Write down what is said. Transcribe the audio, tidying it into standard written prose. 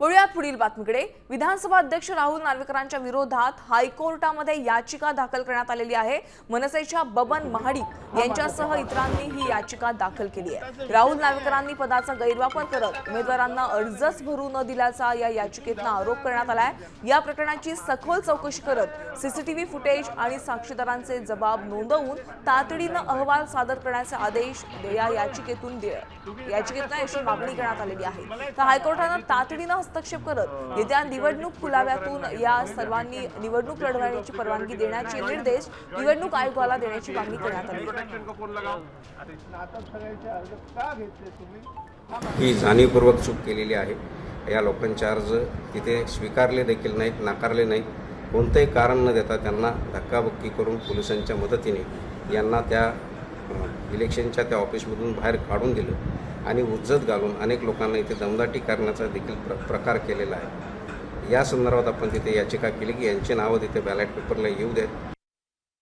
वळूयात पुढील बातमीकडे। विधानसभा अध्यक्ष राहुल नार्वेकरांच्या विरोधात हायकोर्टामध्ये याचिका दाखल करण्यात आलेली आहे। मनसेच्या बबन महाडिक यांच्यासह इतरांनी ही याचिका दाखल केली आहे। राहुल नार्वेकरांनी पदाचा गैरवापर करत उमेदवारांना अर्जच भरू न दिल्याचा या याचिकेत आरोप करण्यात आलाय। या प्रकरणाची सखोल चौकशी करत सीसीटीव्ही फुटेज आणि साक्षीदारांचे जबाब नोंदवून तातडीने अहवाल सादर करण्याचे आदेश या याचिकेतून अशी मागणी करण्यात आलेली आहे। तर हायकोर्टाने तातडीने हस्तक्षेप करत येत्या निवडणूक पुलाव्यातून या सर्वांनी निवडणूक लढवण्याची परवानगी देण्याचे निर्देश निवडणूक आयोगाला देण्याची मागणी करण्यात आली आहे। ही जाणीवपूर्वक चूक केलेली आहे। या लोकांचे अर्ज तिथे स्वीकारले देखील नाहीत, नाकारले नाहीत। कोणतेही कारण न देता त्यांना धक्काबुक्की करून पोलिसांच्या मदतीने यांना त्या इलेक्शनच्या त्या ऑफिसमधून बाहेर काढून दिलं आणि उज्जत घालून अनेक लोकांना इथे दमदाटी करण्याचा देखील प्रकार केलेला आहे। या संदर्भात आपण तिथे याचिका केली की यांची नावं तिथे बॅलेट पेपरला येऊ देत।